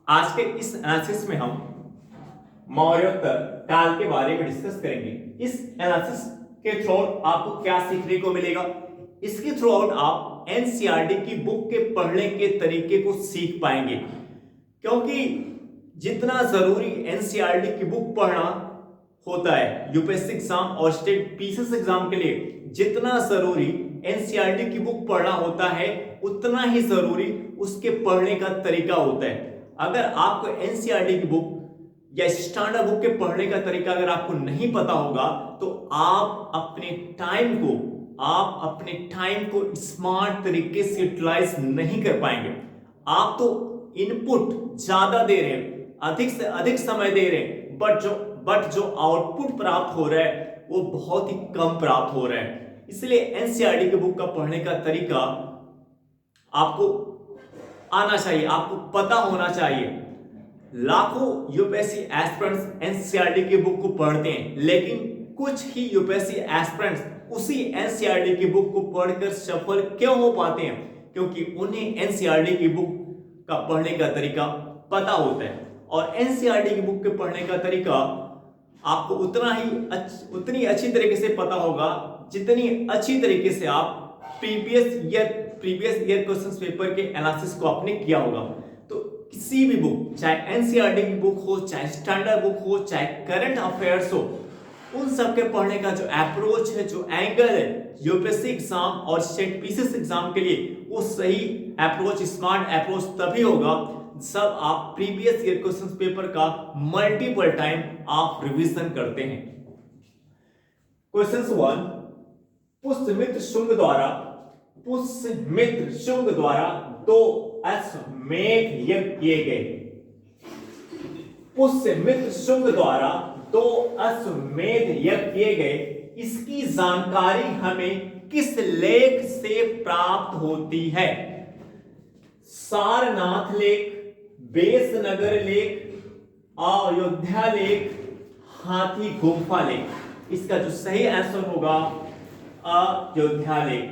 आज के इस एनालिसिस में हम मौर्योत्तर काल के बारे में डिस्कस करेंगे। इस एनालिसिस के थ्रू आपको क्या सीखने को मिलेगा, इसके थ्रू आउट आप एनसीईआरटी की बुक के पढ़ने के तरीके को सीख पाएंगे, क्योंकि जितना जरूरी एनसीईआरटी की बुक पढ़ना होता है यूपीएससी एग्जाम और स्टेट पीसीएस एग्जाम के लिए, जितना जरूरी एनसीईआरटी की बुक पढ़ना होता है उतना ही जरूरी उसके पढ़ने का तरीका होता है। अगर आपको एनसीईआरटी की बुक या स्टैंडर्ड बुक के पढ़ने का तरीका अगर आपको नहीं पता होगा तो आप अपने टाइम को स्मार्ट तरीके से यूटिलाइज नहीं कर पाएंगे। आप तो इनपुट ज्यादा दे रहे हैं, अधिक से अधिक समय दे रहे हैं, बट जो आउटपुट प्राप्त हो रहा है वो बहुत ही कम प्राप्त हो रहा है। इसलिए एनसीईआरटी की बुक का पढ़ने का तरीका आपको आना चाहिए, आपको पता होना चाहिए। लाखों यूपीएससी एस्पिरेंट्स एनसीईआरटी की बुक को पढ़ते हैं, लेकिन कुछ ही यूपीएससी एस्पिरेंट्स उसी एनसीईआरटी की बुक को पढ़कर सफल क्यों हो पाते हैं? क्योंकि उन्हें एनसीईआरटी की बुक का पढ़ने का तरीका पता होता है, और एनसीईआरटी की बुक के पढ़ने का तरीका आपको उतनी अच्छी तरीके से पता होगा जितनी अच्छी तरीके से आप प्रीवियस ईयर क्वेश्चन पेपर के एनालिसिस को आपने किया होगा। तो किसी भी बुक, चाहे एनसीईआरटी की बुक हो, चाहे स्टैंडर्ड बुक हो, चाहे करंट अफेयर्स हो, उन सब के पढ़ने का जो अप्रोच है, जो एंगल है यूपीएससी एग्जाम और स्टेट पीसीएस एग्जाम के लिए, वो सही अप्रोच, स्मार्ट अप्रोच तभी होगा सब आप प्रीवियस ईयर क्वेश्चन पेपर का मल्टीपल टाइम आप रिवीजन करते हैं। क्वेश्चन 1, पुष्यमित्र शुंग द्वारा 2 अश्वमेध यज्ञ किए गए। पुष्यमित्र शुंग द्वारा 2 अश्वमेध यज्ञ किए गए, इसकी जानकारी हमें किस लेख से प्राप्त होती है? सारनाथ लेख, बेसनगर लेख, अयोध्या लेख, हाथी गुम्फा लेख। इसका जो सही आंसर होगा अयोध्या लेख।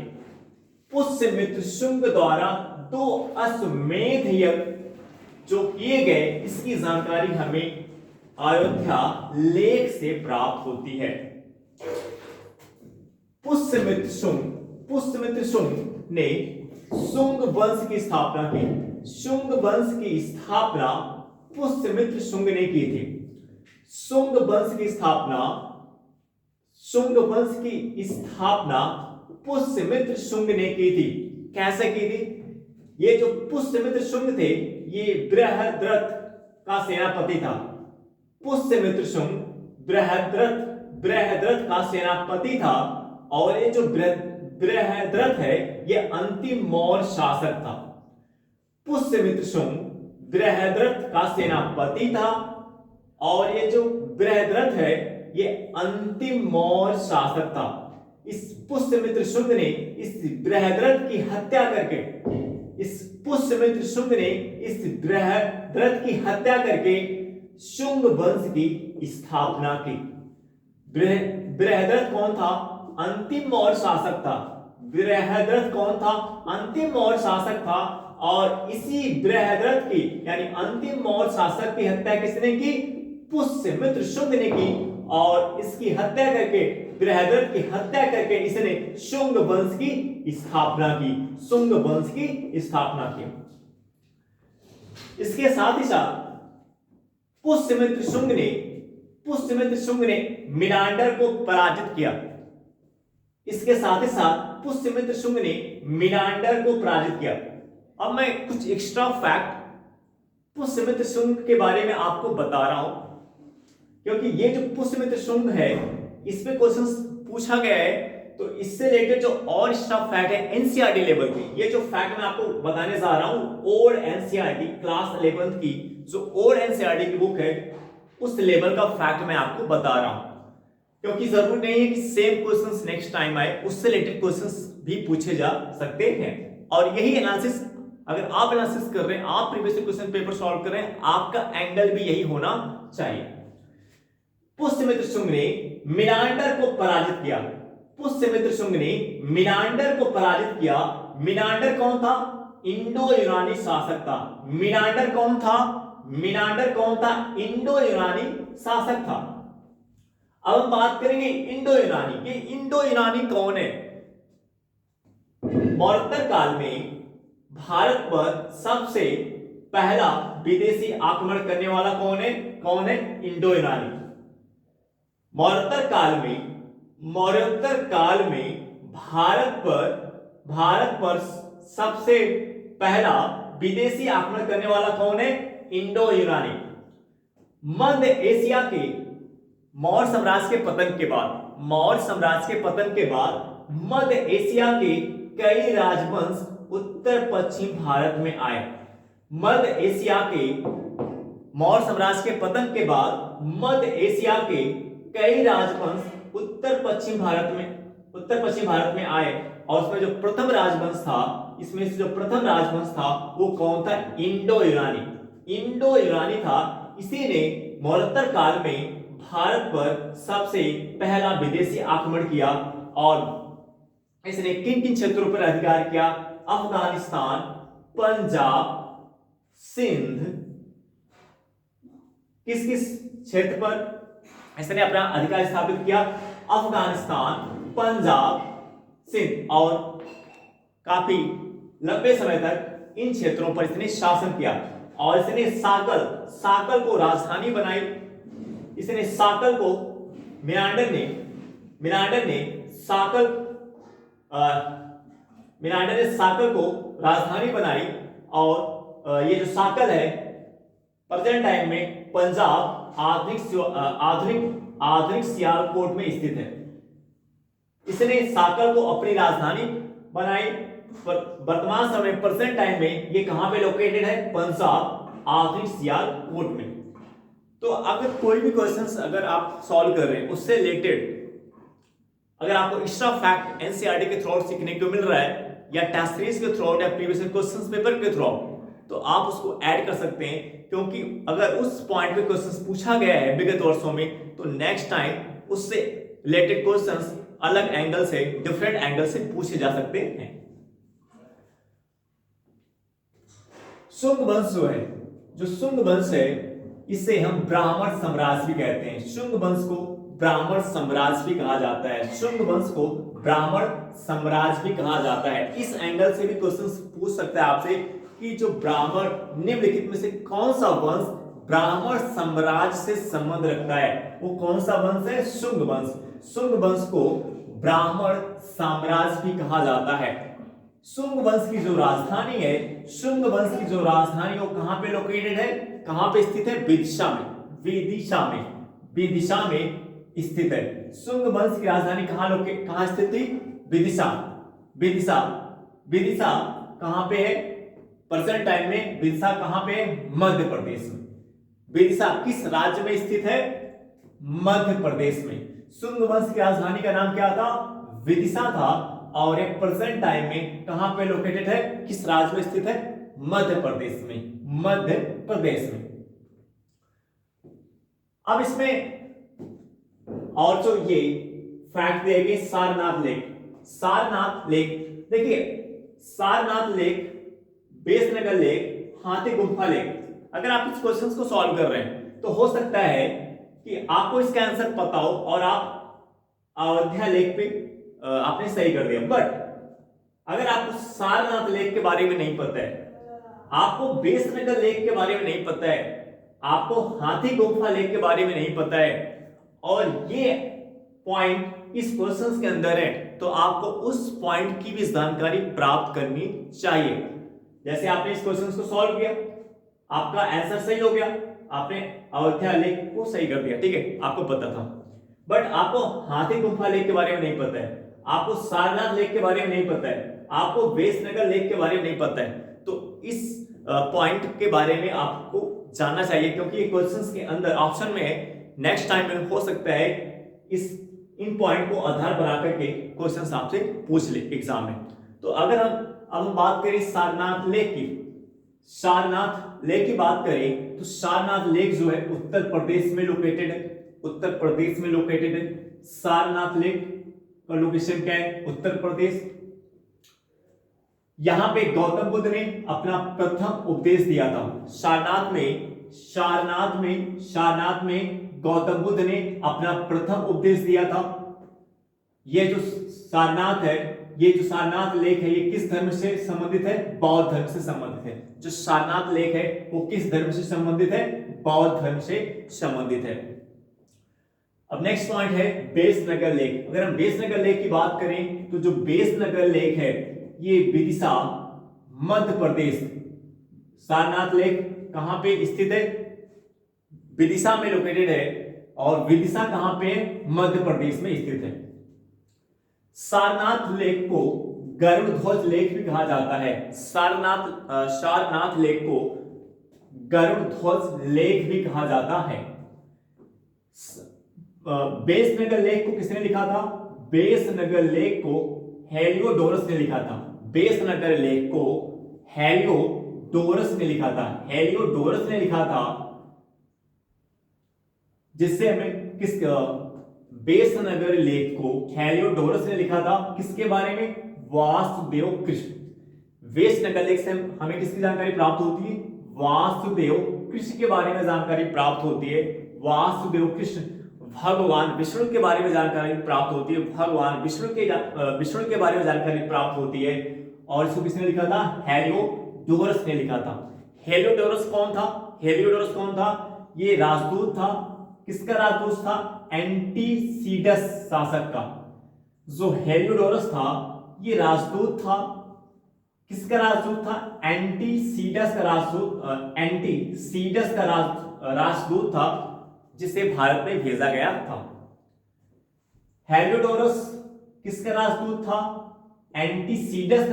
पुष्यमित्र शुंग द्वारा 2 अश्वमेध यज्ञ जो किए गए, इसकी जानकारी हमें अयोध्या लेख से प्राप्त होती है। पुष्यमित्र शुंग ने शुंग वंश की स्थापना की। शुंग वंश की स्थापना पुष्यमित्र शुंग ने की थी। शुंग वंश की स्थापना पुष्यमित्र शुंग ने की थी। कैसे की थी? ये जो पुष्यमित्र शुंग थे, ये बृहद्रथ का सेनापति था। पुष्यमित्र शुंग बृहद्रथ का सेनापति था, और ये जो बृहद्रथ है ये अंतिम मौर्य शासक था। पुष्यमित्र शुंग बृहद्रथ का सेनापति था, और ये जो बृहद्रथ है ये अंतिम मौर्य शासक था। इस पुष्यमित्र शुंग ने इस बृहद्रथ की हत्या करके शुंग वंश की स्थापना की। बृहद्रथ कौन था? अंतिम मौर्य शासक था। बृहद्रथ कौन था? अंतिम मौर्य शासक था, और इसी बृहद्रथ की यानी अंतिम मौर्य शासक की हत्या किसने की? पुष्यमित्र शुंग ने की, और इसकी हत्या करके, बृहद्रथ की हत्या करके इसने शुंग वंश की स्थापना की। इसके साथ ही साथ पुष्यमित्र शुंग ने मिनांडर को पराजित किया। अब मैं कुछ एक्स्ट्रा फैक्ट पुष्यमित्र शुंग के बारे में आपको बता रहा हूं, क्योंकि ये जो पुष्यमित्र शुंग है इस पे क्वेश्चंस पूछा गया है, तो इससे रिलेटेड जो और एक्स्ट्रा फैक्ट है एनसीईआरटी लेवल की, ये जो फैक्ट मैं आपको बताने जा रहा हूं ओल्ड एनसीईआरटी क्लास 11 की जो ओल्ड एनसीईआरटी की बुक है उस लेवल का फैक्ट मैं आपको बता रहा हूं, क्योंकि जरूरी नहीं है कि सेम क्वेश्चंस नेक्स्ट टाइम आए, उससे रिलेटेड क्वेश्चंस भी पूछे जा सकते हैं। और यही एनालिसिस, अगर आप एनालिसिस कर रहे हैं, आप प्रीवियस क्वेश्चन पेपर सॉल्व कर रहे हैं, आपका एंगल भी यही होना चाहिए। पुष्यमित्र शुंग ने मिनांडर को पराजित किया। मिनांडर कौन था? इंडो यूनानी शासक था। मिनांडर कौन था? मिनांडर कौन था? इंडो यूनानी शासक था। अब हम बात करेंगे इंडो यूनानी। ये इंडो यूनानी कौन है? मौर्य काल में भारत पर सबसे पहला विदेशी आक्रमण करने वाला कौन है? कौन है? इंडो यूनानी। मौर्योत्तर काल में भारत पर सबसे पहला विदेशी आक्रमण करने वाला कौन है? इंडो यूनानी। मध्य एशिया के मौर्य साम्राज्य के पतन के बाद मध्य एशिया के कई राजवंश उत्तर पश्चिम भारत में आए। मध्य एशिया के मौर्य साम्राज्य के पतन के बाद मध्य एशिया के कई राजवंश उत्तर पश्चिम भारत में आए, और उसमें जो प्रथम राजवंश था, इसमें से जो प्रथम राजवंश था वो कौन था? इंडो यूनानी था। इसी ने मौर्योत्तर काल में भारत पर सबसे पहला विदेशी आक्रमण किया, और इसने किन किन क्षेत्रों पर अधिकार किया? अफगानिस्तान, पंजाब, सिंध, किस किस क्षेत्र पर इसने अपना अधिकार स्थापित किया? अफगानिस्तान, पंजाब, सिंध, और काफी लंबे समय तक इन क्षेत्रों पर इसने शासन किया। और इसने साकल को राजधानी बनाई। इसने साकल को मिनांडर ने साकल को राजधानी बनाई, और ये जो साकल है प्रेजेंट टाइम में पंजाब आधुनिक सियालकोट में स्थित है। इसने साकल को अपनी राजधानी बनाई। वर्तमान समय प्रेजेंट टाइम में ये कहां पे लोकेटेड है? पंजाब आधुनिक सियालकोट में। तो अगर कोई भी क्वेश्चंस अगर आप सॉल्व कर रहे हैं उससे रिलेटेड, अगर आपको एक्स्ट्रा फैक्ट एनसीईआरटी के थ्रू सीखने को मिल रहा है, या टेस्ट सीरीज के थ्रू या प्रीवियस क्वेश्चंस पेपर के थ्रू, तो आप उसको ऐड कर सकते हैं, क्योंकि अगर उस पॉइंट पे क्वेश्चंस पूछा गया है विगत वर्षों में, तो नेक्स्ट टाइम उससे रिलेटेड क्वेश्चंस अलग एंगल से, डिफरेंट एंगल से पूछे जा सकते हैं। शुंग वंश जो शुंग वंश है, इसे हम ब्राह्मण साम्राज्य भी कहते हैं। शुंग वंश को ब्राह्मण साम्राज्य भी कहा जाता है। शुंग वंश को ब्राह्मण साम्राज्य भी कहा जाता है। इस एंगल से भी क्वेश्चंस पूछ सकता है आपसे कि जो ब्राह्मण, निम्नलिखित में से कौन सा वंश ब्राह्मण साम्राज्य से संबंध रखता है? वो कौन सा वंश है? शुंग वंश। शुंग वंश को ब्राह्मण साम्राज्य भी कहा जाता है। शुंग वंश की जो राजधानी है, वो कहां पे लोकेटेड है? कहां पे स्थित है? विदिशा में स्थित है। शुंग वंश की राजधानी कहां स्थित थी? विदिशा कहां पे है? प्रेजेंट टाइम में विदिशा कहां पे है? मध्य प्रदेश में। विदिशा किस राज्य में स्थित है? मध्य प्रदेश में। शुंग वंश की राजधानी का नाम क्या था? विदिशा था, और एक प्रेजेंट टाइम में कहां पे लोकेटेड है? किस राज्य में स्थित है? मध्य प्रदेश में। अब इसमें और जो ये फैक्ट देंगे, सारनाथ लेक, देखिए सारनाथ लेक, बेसनगर लेक, हाथी गुम्फा लेक। अगर आप इस क्वेश्चंस को सॉल्व कर रहे हैं तो हो सकता है कि आपको इसका आंसर पता हो और आप अयोध्या लेक पे आपने सही कर दिया, बट अगर आपको सारनाथ लेक के बारे में नहीं पता है, आपको बेसनगर लेक के बारे में नहीं पता है, आपको हाथी गुम्फा लेक के बारे में नहीं पता है, और ये पॉइंट इस क्वेश्चन के अंदर है, तो आपको उस पॉइंट की भी जानकारी प्राप्त करनी चाहिए। जैसे आपने इस क्वेश्चन को सॉल्व किया, आपका आंसर सही हो गया, आपने अयोध्या लेक को सही कर दिया, ठीक है, आपको पता था, बट आपको हाथी गुम्फा लेक के बारे में नहीं पता है, आपको सारनाथ लेक के बारे में नहीं पता है, आपको बेसनगर लेक के बारे में नहीं पता है, तो इस पॉइंट के बारे में आपको जानना चाहिए, क्योंकि ये क्वेश्चंस के अंदर ऑप्शन में है। नेक्स्ट टाइम में हो सकता है इन पॉइंट को आधार बना करके क्वेश्चंस आपसे पूछ ले एग्जाम में। तो अगर हम बात करें सारनाथ लेक की बात करें, तो सारनाथ लेक जो है उत्तर प्रदेश में लोकेटेड है। सारनाथ लेक का लोकेशन क्या है? उत्तर प्रदेश। यहां पे गौतम बुद्ध ने अपना प्रथम उपदेश दिया था। सारनाथ में सारनाथ में गौतम बुद्ध ने अपना प्रथम उपदेश दिया था। ये जो सारनाथ लेक है, ये किस धर्म से संबंधित है? बौद्ध धर्म से संबंधित है। जो सारनाथ लेक है वो किस धर्म से संबंधित है? बौद्ध धर्म से संबंधित है। अब नेक्स्ट पॉइंट है बेसनगर लेक। अगर हम बेसनगर लेक की बात करें तो जो बेसनगर लेक है ये विदिशा, मध्य प्रदेश। सारनाथ लेक कहां पे स्थित है? विदिशा में लोकेटेड है। और विदिशा कहां पे? मध्य प्रदेश में स्थित है। सारनाथ लेक को गरुड़ध्वज लेक भी कहा जाता है। सारनाथ लेक को गरुड़ध्वज लेक भी कहा जाता है। बेसनगर लेक को किसने लिखा था? बेसनगर लेक को हेलियोडोरस ने लिखा था। बेसनगर लेक को हेलियोडोरस ने लिखा था। हेलियोडोरस ने लिखा था, जिससे हमें बेसनगर लेक को हेलियोडोरस ने लिखा था किसके बारे में? वासुदेव कृष्ण। बेसनगर लेक से हमें किसकी जानकारी प्राप्त होती है? वासुदेव कृष्ण के बारे में जानकारी प्राप्त होती है। वासुदेव कृष्ण भगवान विष्णु के बारे में जानकारी प्राप्त होती है। भगवान विष्णु के बारे में जानकारी प्राप्त होती है। और इसको किसने लिखा था? हेलियोडोरस ने लिखा था। हेलियोडोरस कौन था? ये राजदूत था। किसका राजदूत था? एंटीसीडस शासक का। जो हेलियोडोरस था ये राजदूत था। किसका राजदूत था? एंटीसीडस का राजदूत था, जिसे भारत में भेजा गया था। हेलियोडोरस किसका राजदूत था? एंटीसीडस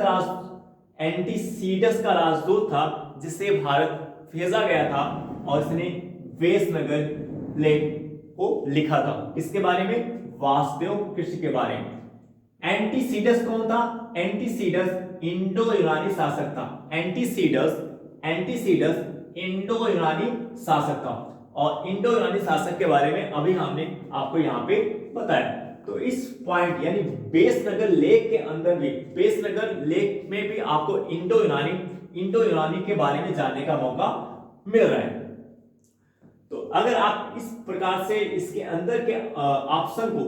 का राजदूत था, जिसे भारत भेजा गया था। और इसने बेसनगर लेक को लिखा था। किसके बारे में? वासुदेव कृष्ण के बारे में। एंटीसीडस कौन था? एंटीसीडस इंडो यूनानी शासक था। एंटीसीडस इंडो यूनानी शासक था। और इंडो यूनानी शासक के बारे में अभी हमने आपको यहाँ पे बताया। तो इस पॉइंट यानी बेसनगर लेक के अंदर भी, बेसनगर लेक में भी आपको इंडो यूनानी के बारे में जानने का मौका मिल रहा है। तो अगर आप इस प्रकार से इसके अंदर के ऑप्शन को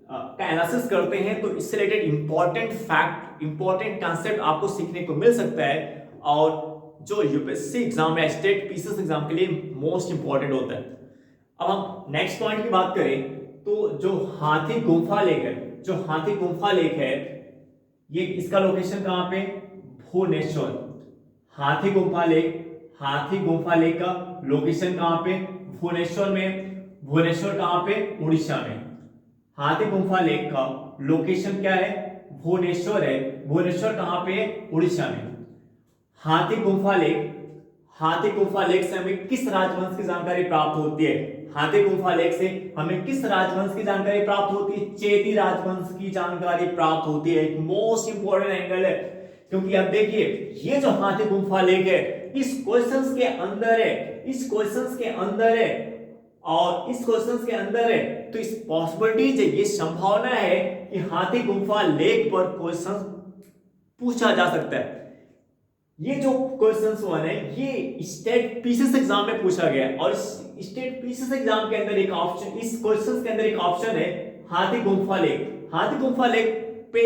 का एनालिसिस करते हैं तो इससे related important fact, important concept आपको सीखने को मिल सकता है। और जो यूपीएससी एग्जाम या स्टेट पीसीएस एग्जाम के लिए मोस्ट इंपॉर्टेंट होता है। अब हम नेक्स्ट पॉइंट की बात करें तो जो हाथी गुम्फा लेक है, ये इसका लोकेशन कहां पे? भुवनेश्वर। हाथी गुम्फा लेक का लोकेशन कहां पे? भुवनेश्वर में। भुवनेश्वर कहां पे? उड़ीसा में। हाथी गुम्फा लेक का लोकेशन क्या है? भुवनेश्वर है। भुवनेश्वर कहां पे है? उड़ीसा में। हाथी गुम्फा लेक से हमें किस राजवंश की जानकारी प्राप्त होती है? हाथी गुम्फा लेक से हमें किस राजवंश की जानकारी प्राप्त होती है? चेदी राजवंश की जानकारी प्राप्त होती है। एक मोस्ट इंपोर्टेंट एंगल है, क्योंकि अब देखिए ये जो हाथी गुम्फा लेक है इस क्वेश्चंस के अंदर है और इस क्वेश्चंस के अंदर है। तो इस पॉसिबिलिटीज है, ये संभावना है कि हाथी गुम्फा लेक पर क्वेश्चन पूछा जा सकता है। ये जो क्वेश्चंस वन है ये स्टेट पीसीएस एग्जाम में पूछा गया है। और स्टेट पीसीएस एग्जाम के अंदर एक ऑप्शन, इस क्वेश्चंस के अंदर एक ऑप्शन है हाथी गुम्फा लेक। हाथी गुम्फा लेक पे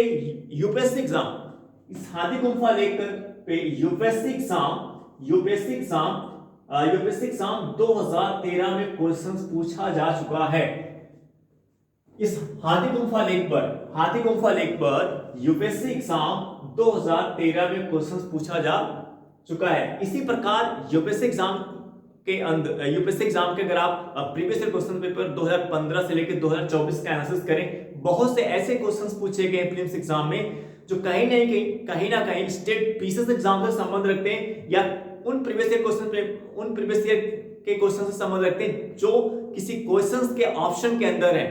यूपीएससी एग्जाम, इस हाथी गुम्फा लेक पे यूपीएससी एग्जाम 2013 में क्वेश्चंस पूछा जा चुका है। इस हाथी गुम्फा लेक पर यूपीएससी एग्जाम 2013 में क्वेश्चंस पूछा जा चुका है। इसी प्रकार यूपीएससी एग्जाम के अगर आप प्रीवियस ईयर क्वेश्चन पेपर 2015 से लेकर 2024 का एनालिसिस करें, बहुत से ऐसे क्वेश्चंस पूछे गए प्रीलिम्स एग्जाम में जो कहीं ना कहीं स्टेट पीसीएस एग्जाम से संबंध रखते हैं या उन प्रीवियस ईयर के क्वेश्चन से संबंध रखते हैं जो किसी क्वेश्चंस के ऑप्शन के अंदर है।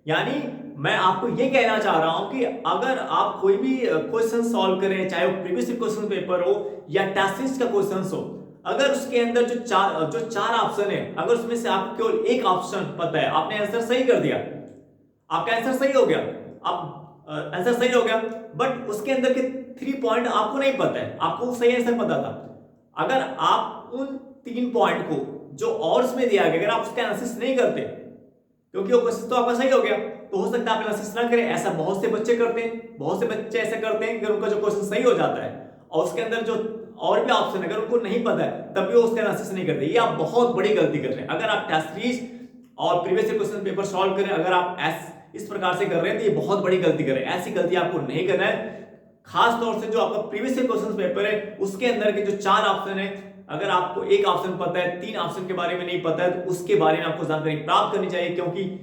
यानी मैं आपको ये कहना चाह रहा हूं कि अगर आप कोई भी क्वेश्चन सॉल्व करें, चाहे वो प्रीवियस क्वेश्चन पेपर हो या टेस्ट सीरीज का क्वेश्चन हो, अगर उसके अंदर जो चार ऑप्शन है, अगर उसमें से आपको केवल एक ऑप्शन पता है, आपने आंसर सही कर दिया, आपका आंसर सही हो गया, आंसर सही हो गया, बट उसके अंदर के 3 पॉइंट आपको नहीं पता है, आपको सही आंसर पता था। अगर आप उन 3 पॉइंट को जो ऑर्स में दिया गया अगर आप उसका एनालिसिस नहीं करते, क्योंकि वो क्वेश्चन तो आपका सही हो गया, तो हो सकता है आप एनालिसिस ना करें। ऐसा बहुत से बच्चे करते हैं, बहुत से बच्चे ऐसा करते हैं कि उनका जो क्वेश्चन सही हो जाता है और उसके अंदर जो और भी ऑप्शन है अगर उनको नहीं पता है तब भी वो उसका एनालिसिस नहीं करते। ये आप बहुत बड़ी गलती कर रहे हैं। अगर आप टेस्ट सीरीज और प्रीवियस क्वेश्चन पेपर सॉल्व करें, अगर आप इस प्रकार से कर रहे हैं तो ये बहुत बड़ी गलती कर रहे हैं। ऐसी गलती आपको नहीं करना है। खास तौर से जो आपका प्रीवियस क्वेश्चन पेपर है उसके अंदर के जो 4 ऑप्शन है, अगर आपको एक ऑप्शन पता है, 3 ऑप्शन के बारे में नहीं पता है, तो उसके बारे में आपको जानकारी प्राप्त करनी चाहिए, क्योंकि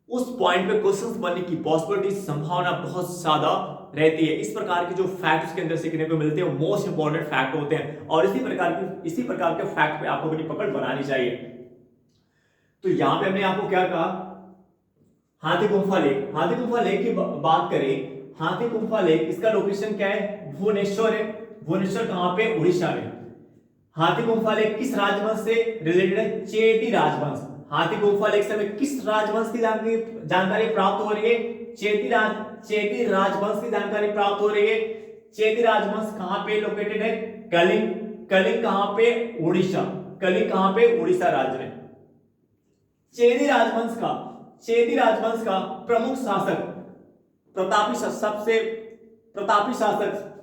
उस पॉइंट पे क्वेश्चंस बनने की पॉसिबिलिटी, संभावना बहुत ज्यादा रहती है। इस प्रकार के जो फैक्ट्स के अंदर सीखने को मिलते हैं मोस्ट इंपॉर्टेंट फैक्ट होते हैं, और इसी प्रकार के फैक्ट पे आपको अपनी पकड़ बनानी चाहिए। तो यहां पे हमने आपको क्या कहा, हाथी गुम्फा लेक। हाथी गुम्फा लेक की बात करें, हाथी गुम्फा लेक इसका लोकेशन क्या है, भुवनेश्वर है। भुवनेश्वर कहां पे, उड़ीसा में। हाथी गुम्फा लेक किस राजवंश से रिलेटेड है, चेदी राजवंश। हाथी गुम्फा लेक से हमें किस राजवंश की जानकारी प्राप्त हो रही है, चेदी राजवंश की जानकारी प्राप्त हो रही है। चेदी राजवंश कहां पे लोकेटेड है, कलिंग। कलिंग कहां पे, उड़ीसा। कलिंग कहां पे, उड़ीसा राज्य में। चेदी राजवंश का प्रमुख शासक,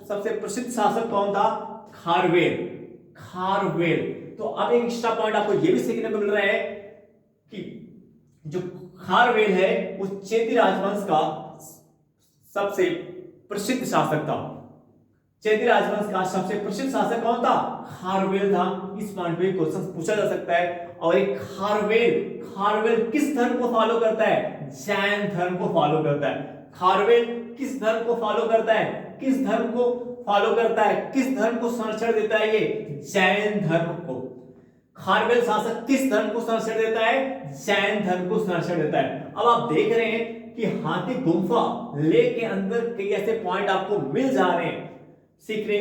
सबसे प्रसिद्ध शासक कौन था, खारवेल। तो अब एक एक्स्ट्रा पॉइंट आपको यह भी सीखने को मिल रहा है कि जो खारवेल है वो चेदी राजवंश का सबसे प्रसिद्ध शासक था। चेदी राजवंश का सबसे प्रसिद्ध शासक कौन था, खारवेल था। इस पॉइंट पे क्वेश्चन पूछा जा सकता है। और एक खारवेल किस धर्म को फॉलो करता है, जैन धर्म को फॉलो करता है। खारवेल किस धर्म को फॉलो करता है, किस धर्म को संरक्षण देता है, ये जैन धर्म को। खारवेल शासक किस धर्म को संरक्षण देता है, जैन धर्म को संरक्षण देता है। अब आप देख रहे हैं कि हाथी गुम्फा लेक के अंदर कई ऐसे पॉइंट आपको मिल जा रहे हैं सीखने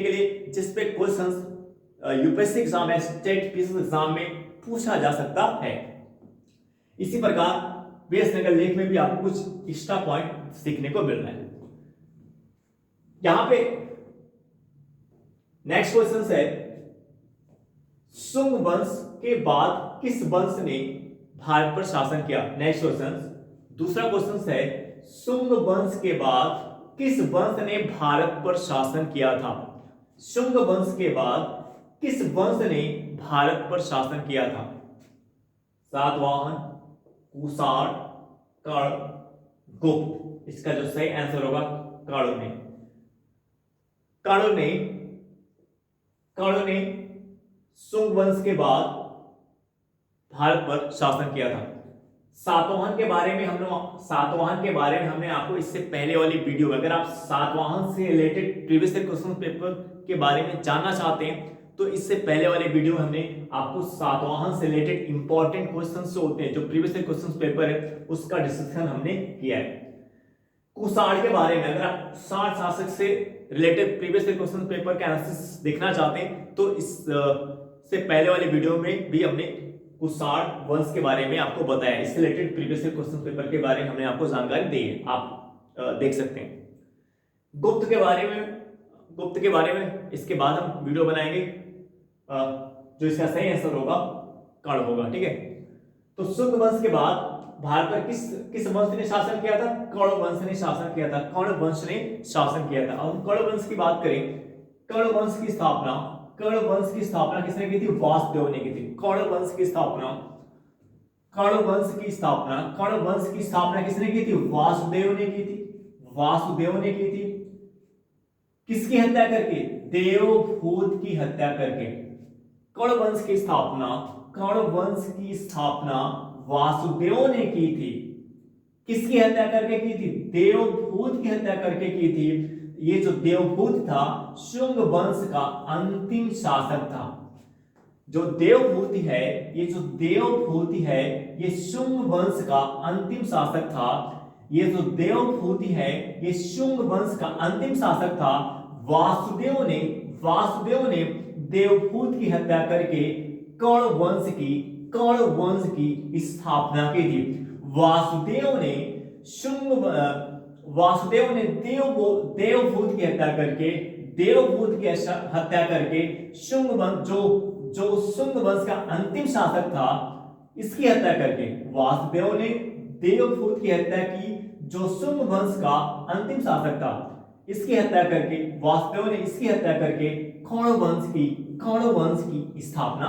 के लिए, जिसपे क्वेश्चंस यूपीएससी एग्जाम या स्टेट पीसीएस एग्जाम में पूछा जा सकता है। इसी प्रकार बीएसनगर लेक में भी आपको कुछ एक्स्ट्रा पॉइंट सीखने को मिल रहा है। यहां पे नेक्स्ट क्वेश्चन है, शुंग वंश के बाद किस वंश ने भारत पर शासन किया। नेक्स्ट क्वेश्चन, दूसरा क्वेश्चन है, शुंग वंश के बाद किस वंश ने भारत पर शासन किया था। शुंग वंश के बाद किस वंश ने भारत पर शासन किया था। सातवाहन, कुषाण, कर्ण, गुप्त। इसका जो सही आंसर होगा कर्ण ने शुंग वंश के बाद भारत पर शासन किया था। सातवाहन के बारे में हमने आपको इससे पहले वाली वीडियो में, अगर आप सातवाहन से रिलेटेड प्रीवियस क्वेश्चन पेपर के बारे में जानना चाहते हैं तो इससे पहले वाले वीडियो में हमने आपको सातवाहन से रिलेटेड इंपॉर्टेंट क्वेश्चंस जो होते हैं, जो प्रीवियस क्वेश्चन पेपर है, उसका डिस्कशन हमने किया है। कुषाण के बारे में अगर आप कुषाण शासक से रिलेटेड प्रीवियस क्वेश्चन पेपर का एनालिसिस देखना चाहते हैं तो इस से पहले वाले वीडियो में भी हमने कुषाण वंश के बारे में आपको बताया। इससे रिलेटेड प्रीवियस क्वेश्चन पेपर के बारे में हमने आपको जानकारी दी है, आप देख सकते हैं। गुप्त के बारे में इसके बाद हम वीडियो बनाएंगे। जो इसका सही आंसर होगा कर्ण होगा, ठीक है। तो शुंग वंश के बाद भारत पर किस वंश ने शासन किया था, कर्ण वंश ने शासन किया था। कर्ण वंश अब हम कर्ण वंश की बात करें, कर्ण वंश की स्थापना किसने की थी, वासुदेव ने की थी। कर्ण वंश की स्थापना किसने की थी, वासुदेव ने की थी। किसकी हत्या करके, देवभूत की हत्या करके। कर्ण वंश की स्थापना वासुदेव ने की थी। किसकी हत्या करके की थी, देवभूत की हत्या करके की थी। ये जो देवभूत था शुंग वंश का अंतिम शासक था। जो देवभूति है ये शुंग वंश का अंतिम शासक था। ये जो देवभूति है ये शुंग वंश का अंतिम शासक था। वासुदेव ने देवभूत की हत्या करके कर्ण वंश की स्थापना की थी। वासुदेव ने देवभूत की हत्या करके शुंग वंश, जो जो शुंग वंश का अंतिम शासक था, इसकी हत्या करके वासुदेव ने देवभूत की हत्या की। जो शुंग वंश का अंतिम शासक था, इसकी हत्या करके वासुदेव ने इसकी हत्या करके कौरव वंश की स्थापना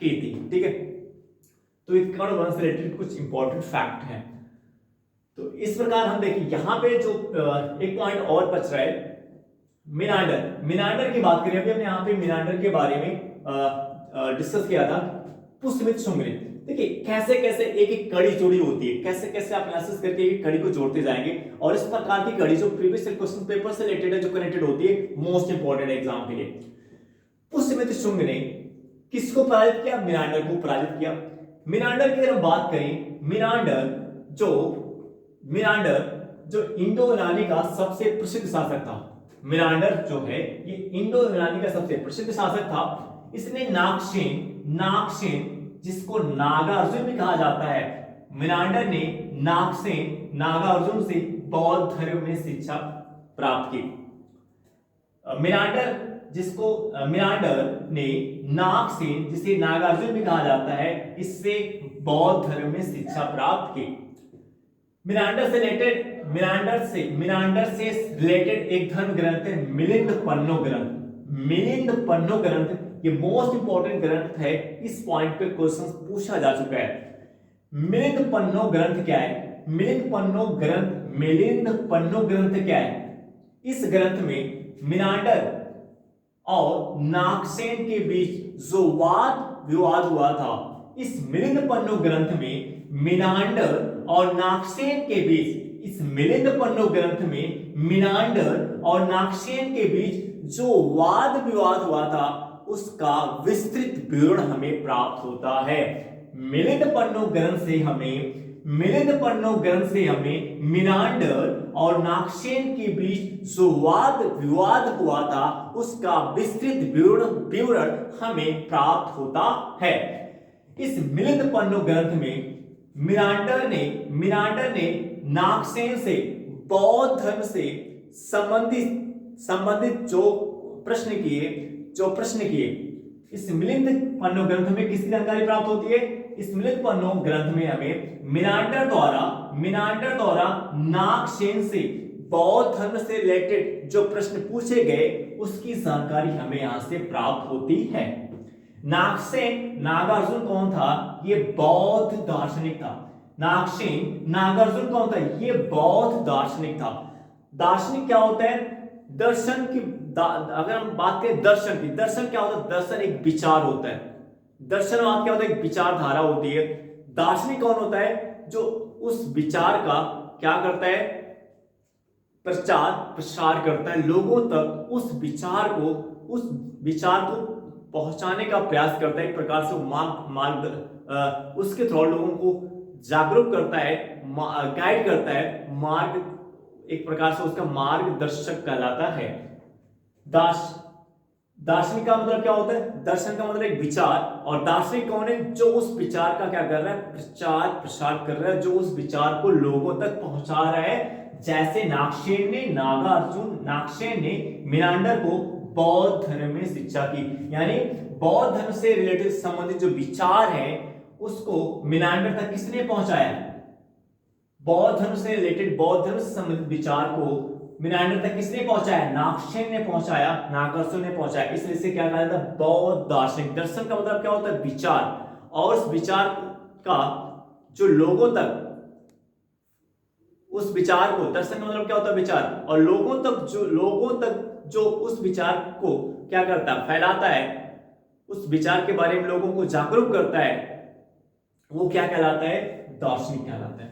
की थी। ठीक है, तो इस कौरव वंश से रिलेटेड कुछ इंपॉर्टेंट फैक्ट हैं। तो इस प्रकार हम देखिए यहाँ पे जो एक पॉइंट और बच रहा है, मिनांडर की बात करें। अभी हमने यहाँ पे मिनांडर के बारे में डिस्कस किया था पुष्यमित्र शुंग ने। देखिए कैसे कैसे एक एक कड़ी जोड़ी होती है, कैसे कैसे आप एनालिसिस करके एक कड़ी को जोड़ते जाएंगे, और इस प्रकार की कड़ी जो प्रीवियस क्वेश्चन पेपर से रिलेटेड है, जो कनेक्टेड होती है, मोस्ट इंपॉर्टेंट एग्जाम के लिए। पुष्यमित्र शुंग ने किसको पराजित किया? मिनांडर को पराजित किया। मिनांडर की अगर बात करें, मिनांडर जो इंडो यूनानी का सबसे प्रसिद्ध शासक था। मिनांडर जो है ये इंडो यूनानी का सबसे प्रसिद्ध शासक था। इसने नागसेन जिसको नागार्जुन भी कहा जाता है, मिनांडर ने नागार्जुन से बौद्ध धर्म में शिक्षा प्राप्त की। मिनांडर ने नागसेन जिसे नागार्जुन भी कहा जाता है, इससे बौद्ध धर्म में शिक्षा प्राप्त की। मिनांडर से रिलेटेड एक धर्म ग्रंथ है मिलिंद पन्नो ग्रंथ। ये मोस्ट इंपॉर्टेंट ग्रंथ है, इस पॉइंट पे क्वेश्चन पूछा जा चुका है। मिलिंद पन्नो ग्रंथ क्या है? मिलिंद पन्नो ग्रंथ क्या है? इस ग्रंथ में मिनांडर और नागसेन के बीच जो वाद विवाद हुआ था, इस मिलिंद पन्नो ग्रंथ में मिनांडर और नागसेन के बीच जो वाद विवाद हुआ था, उसका विस्तृत विवरण हमें प्राप्त होता है। मिलिंद पन्नो ग्रंथ से हमें मिनांडर और नागसेन के बीच जो वाद विवाद हुआ था, उसका विस्तृत विवरण हमें प्राप्त होता है। इस मिलिंद पन्नो ग्रंथ में मिनांडर ने नागसेन से बौद्ध धर्म से संबंधित जो प्रश्न किए। इस मिलिंद पन्नो ग्रंथ में किसकी जानकारी प्राप्त होती है? इस मिलिंद पन्नो ग्रंथ में हमें मिनांडर द्वारा नागसेन से बौद्ध धर्म से रिलेटेड जो प्रश्न पूछे गए, उसकी जानकारी हमें यहां से प्राप्त होती है। नागार्जुन कौन था? ये बौद्ध दार्शनिक था। नागार्जुन कौन था? ये बौद्ध दार्शनिक था। दार्शनिक क्या होता है? दर्शन की अगर हम बात करें दर्शन की, दर्शन क्या होता है? दर्शन एक विचार होता है। दर्शनवाद क्या होता है? एक विचारधारा होती है। दार्शनिक कौन होता है? जो उस विचार का क्या करता है? प्रसार करता है, लोगों तक उस विचार को पहुंचाने का प्रयास करता है। एक प्रकार से उसके थ्रू लोगों को जागरूक करता है, गाइड करता है, एक प्रकार से उसका मार्गदर्शक कहलाता है। दार्शनिक का मतलब क्या होता है? दर्शन का मतलब एक विचार, और दार्शनिक कौन है? जो उस विचार का क्या कर रहा है? प्रसार कर रहा है, जो उस विचार को लोगों तक पहुंचा रहा है। जैसे नागसेन ने मिनांडर को बौद्ध धर्म में शिक्षा की, यानी बौद्ध धर्म से रिलेटेड संबंधित जो विचार है, उसको मिनांडर तक किसने पहुंचाया? बौद्ध धर्म से संबंधित विचार को मिनांडर तक किसने पहुंचाया? नागसेन ने पहुंचाया, नागार्जुन ने पहुंचाया। इसलिए इसे क्या कहा जाता है? बौद्ध दार्शनिक। दर्शन का मतलब क्या होता है? विचार, और उस विचार का जो लोगों तक, उस विचार को, दर्शन का मतलब क्या होता है? विचार, और लोगों तक जो उस विचार को क्या करता है? फैलाता है, उस विचार के बारे में लोगों को जागरूक करता है, वो क्या कहलाता है? दार्शनिक कहलाता है।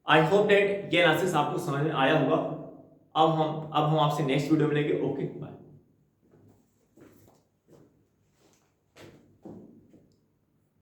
आई होप दैट ये एनालिसिस आपको समझ में आया होगा। अब हम आपसे नेक्स्ट वीडियो में मिलेंगे। Okay bye.